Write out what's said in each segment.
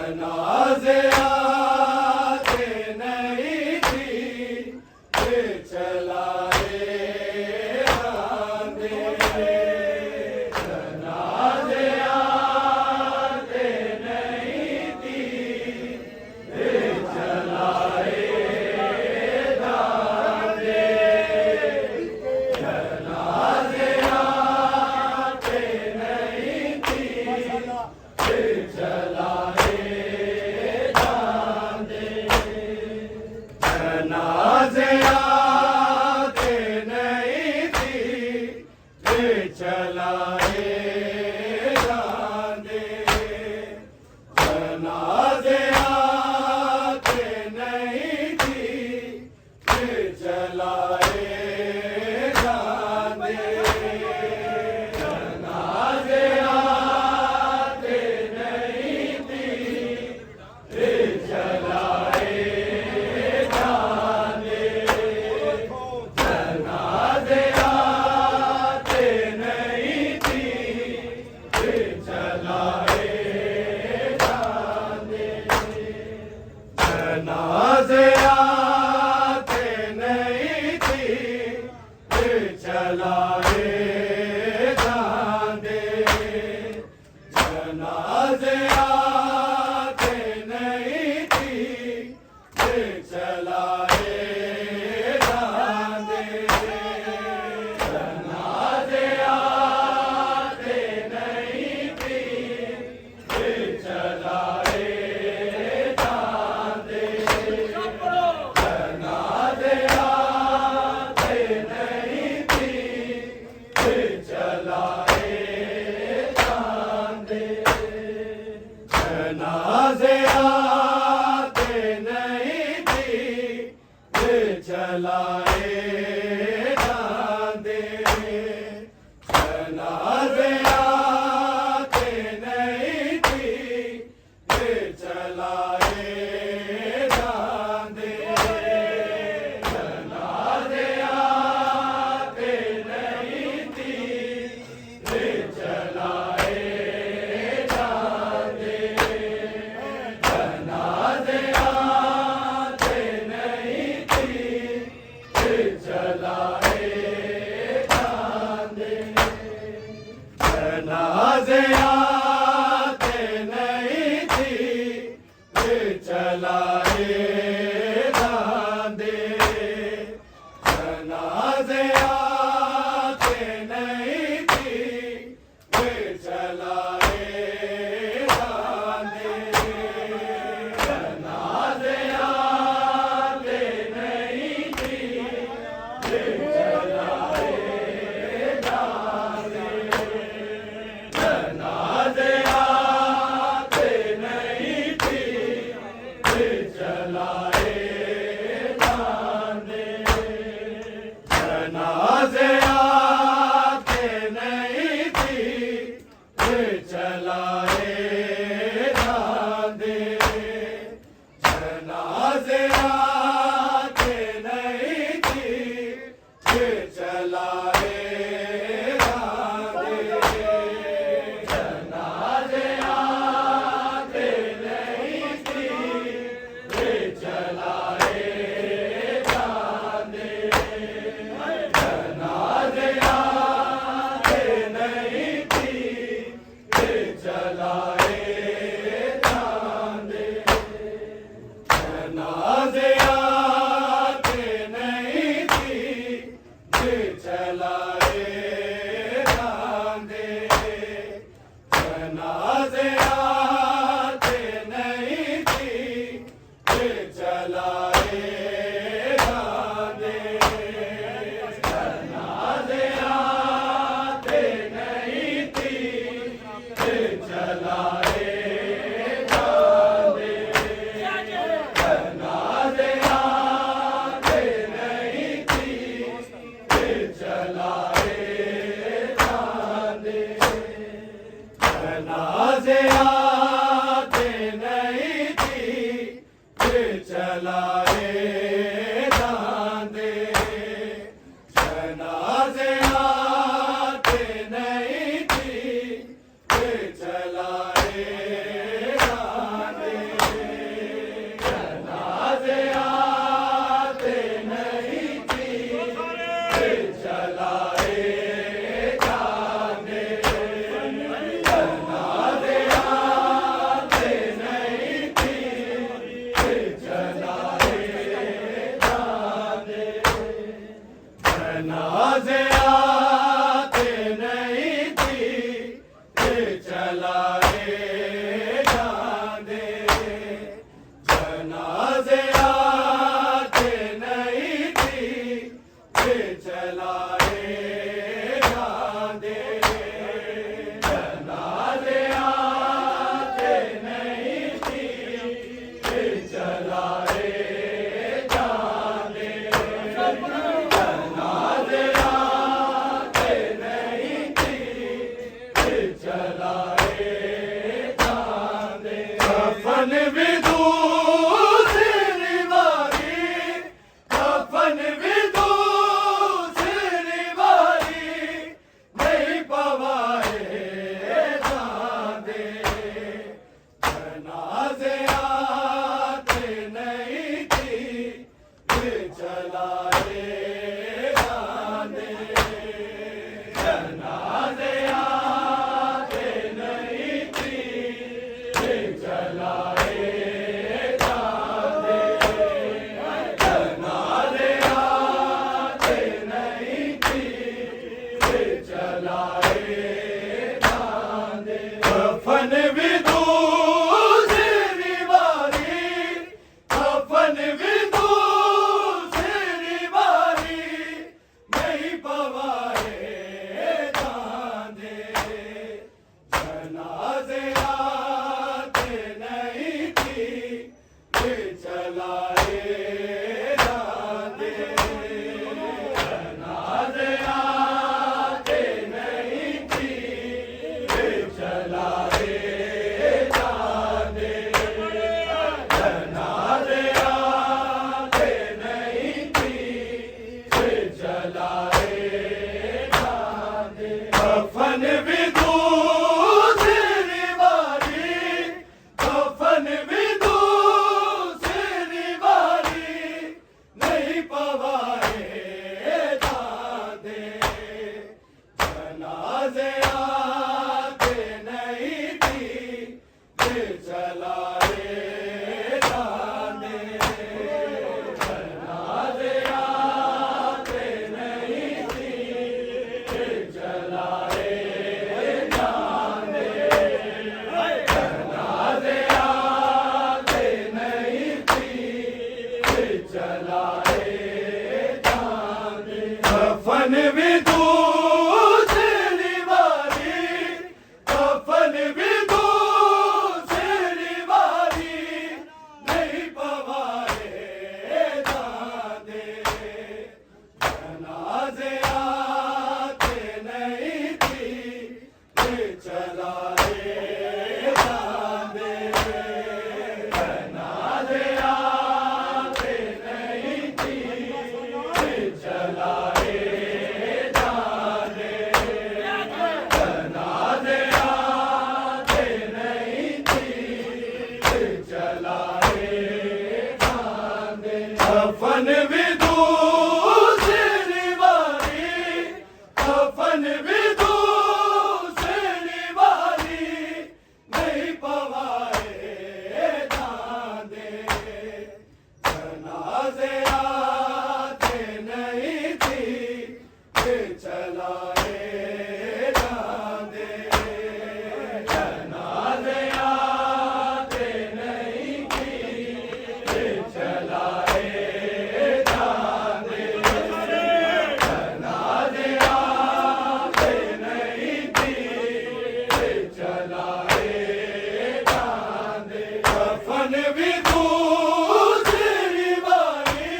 जनाजे आते नहीं थी चलाए आंदे जनाजे आते नहीं थी चलाए आंदे जनाजे आते नहीं थी चलाए जनाजे आते नहीं थी चलाए जांदे जनाजे आते नहीं थी चलाए जांदे जनाजे आते नहीं थी चलाए जनाजे आते नहीं थी चलाए जांदे जनाजे आते नहीं थी चलाए जांदे जनाजे आते नहीं थी चलाए जनाजे आते नहीं थी चलाए जांदे जनाजे आते नहीं थी चलाए जांदे जनाजे आते नहीं थी चलाए जनाजे आते नहीं थी चलाए जांदे जनाजे आते नहीं थी चलाए जांदे जनाजे आते नहीं थी चलाए जनाजे आते नहीं थी चलाए जांदे जनाजे आते नहीं थी चलाए जांदे जनाजे आते नहीं थी चलाए जनाजे आते नहीं थी चलाए जांदे जनाजे आते नहीं थी चलाए जांदे जनाजे आते नहीं थी चलाए जनाजे आते नहीं थी चलाए जांदे जनाजे आते नहीं थी चलाए जांदे चलाए जाते जनाजे आते नहीं थी वे चलाए जाते जनाजे आते नहीं थी वे चलाए जाते कफन भी दूसरी बारी कफन भी दूसरी बारी नहीं पवाए जाते जनाजे आते नहीं थी वे चलाए जाते जनाजे आते नहीं थी वे चलाए जाते जनाजे आते नहीं थी वे चलाए जाते कफन भी दूसरी बारी कफन भी दूसरी बारी नहीं पवाए जाते जनाजे आते नहीं थी वे चलाए जाते जनाजे आते नहीं थी वे चलाए जाते जनाजे आते नहीं थी वे चलाए जाते कफन भी दूसरी बारी कफन भी दूसरी बारी नहीं पवाए जाते जनाजे आते नहीं थी वे चलाए जाते जनाजे आते नहीं थी वे चलाए जाते जनाजे आते नहीं थी वे चलाए जाते कफन भी दूसरी बारी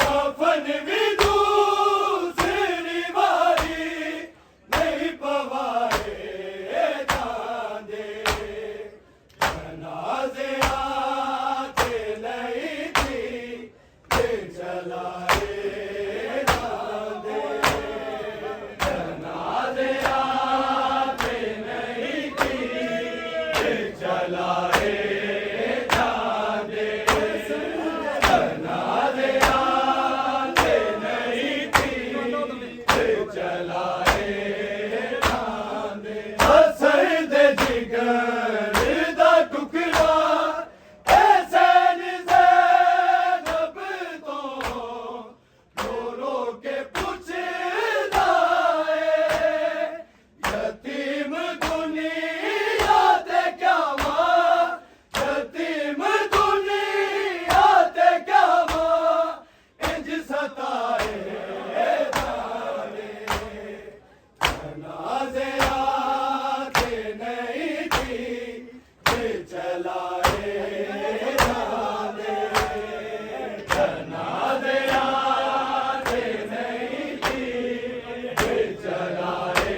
कफन भी दूसरी बारी नहीं पवाए जाते जनाजे आते नहीं थी वे चलाए जाते जनाजे आते नहीं थी वे चलाए जाते जनाजे आते नहीं थी वे चलाए जाते हसद जिगर दा टुकड़ा ऐसे ज़ैनब तो रो रो के पूछदा है यतीम दुनिया ते क्या मां यतीम दुनिया ते क्या मां इंज सताए जाते जनाजे आते नहीं थी वे चलाए जाते जनाजे आते नहीं थी वे चलाए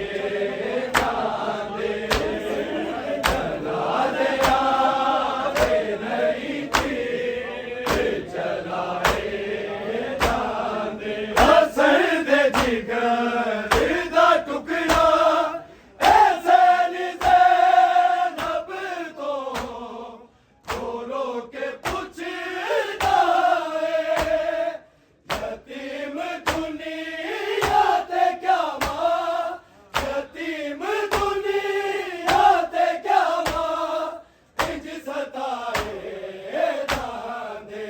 जाते जनाजे आते नहीं थी वे चलाए जाते हसद जिगर दा टुकड़ा ऐसे ज़ैनब तो रो रो के पूछदा है यतीम दुनिया ते क्या मां यतीम दुनिया ते क्या मां इंज सताए जाते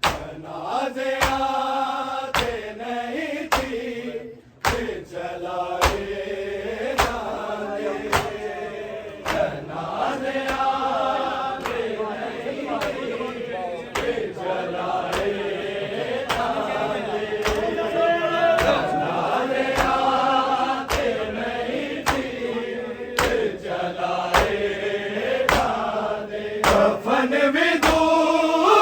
जनाजे आते नहीं थी वे चलाए जाते जनाजे आते नहीं थी वे चलाए जाते जनाजे आते नहीं थी वे चलाए जाते कफन भी दूर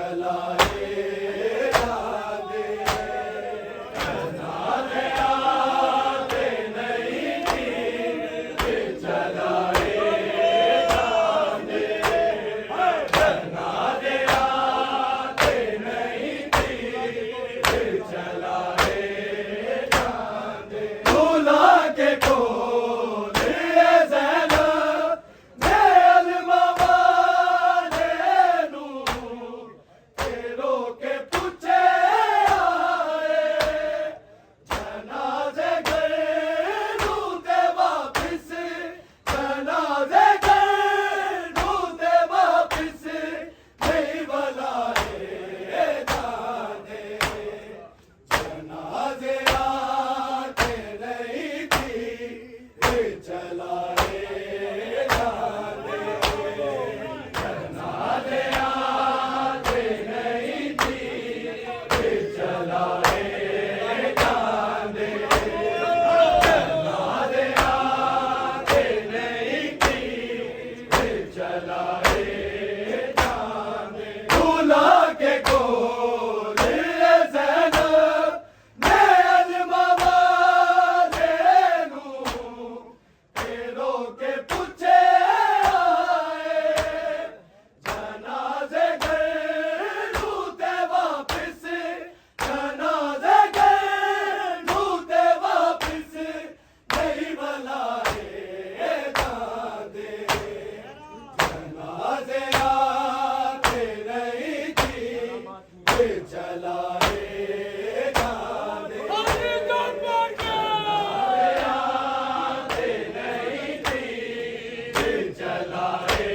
चलाए जाते जनाजे आते नहीं फिर चलाए जाते जनाजे आते नहीं फिर चलाए जाते दूल्हा के कोल ज़ैनब ने अलमा वाले नू फेरो के पूछे आए जनाजे घर नू ते वापिस जनाजे घर नू ते वापिस नहीं बुलाए जाते जनाजे आते नहीं थी फिर चलाए जाते जनाजे आते नहीं थी फिर चलाए जाते जनाजे आते नहीं थी फिर चलाए जाते दूल्हा के कोल ज़ैनब ने अलमा वाले नू फेरो के पूछे आए जनाजे घर नू ते वापिस जनाजे घर नू ते वापिस नहीं बुलाए जाते जनाजे आते नहीं थी फिर चलाए जाते आते नहीं थी फिर चलाए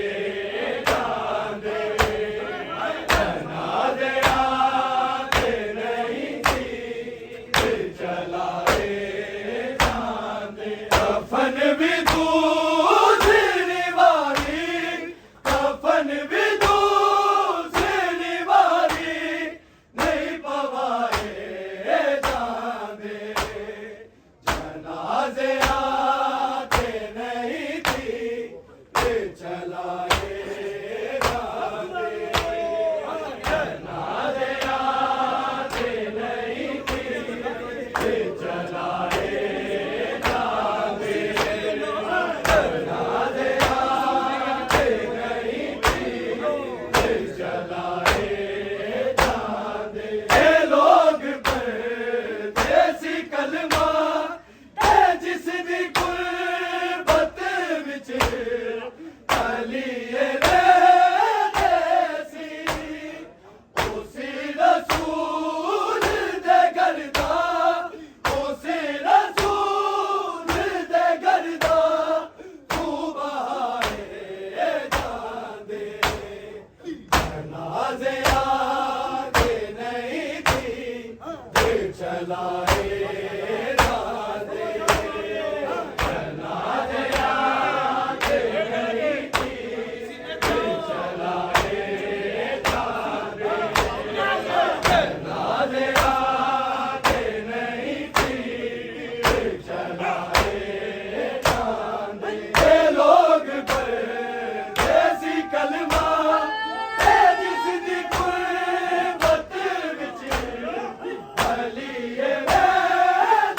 जाते जनाजे आते नहीं थी फिर चलाए जाते कफन भी दूसरी बारी कफन भी दूसरी बारी नहीं पवाए जाते जनाजे आते नहीं थी फिर चलाए जाते जनाजे आते नहीं थी फिर चलाए जाते जनाजे आते नहीं थी फिर चलाए जाते ये लोग परदेसी कलमा ते जिस दी गुरबत विच अलीए देसी उसी रसूल दे गरदा उसी रसूल दे गरदा तू बहाए जाते जनाजे आते नहीं थी फिर चलाए जाते जनाजे आते नहीं थी फिर चलाए जाते जनाजे आते नहीं थी फिर चलाए जाते ये लोग परदेसी कलमा ते जिस दी गुरबत विच अलीए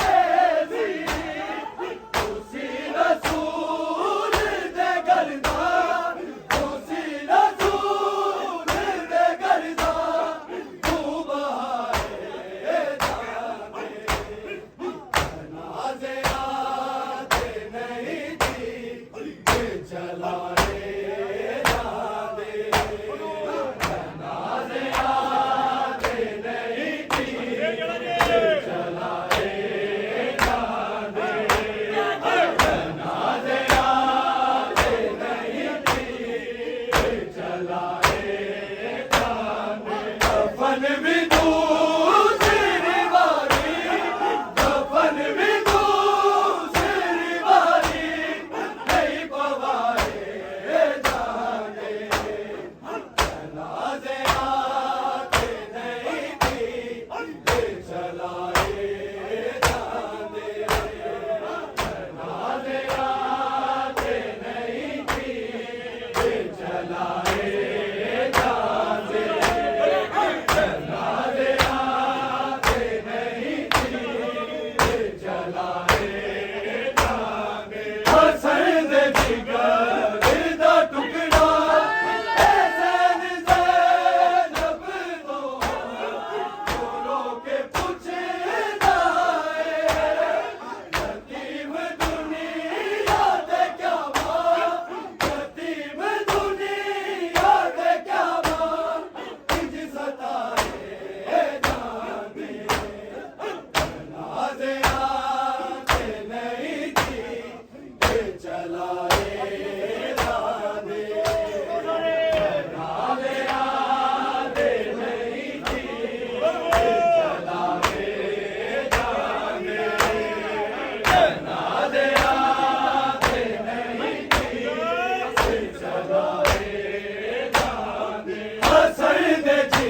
देसी उसी रसूल दे गरदा उसी रसूल दे गरदा तू बहाए जाते जनाजे आते नहीं थी फिर चलाए जाते जनाजे आते नहीं थी फिर चलाए जाते जनाजे आते नहीं थी फिर चलाए जाते कफन भी दूसरी बारी कफन भी दूसरी बारी नहीं पवाए जाते जनाजे आते नहीं थी फिर चलाए जाते जनाजे आते नहीं थी फिर चलाए जाते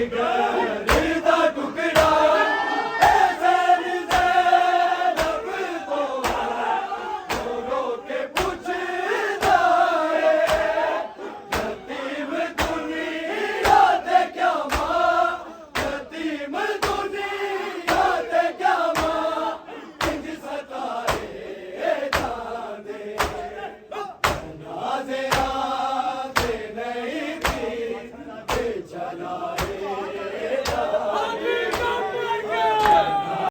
गए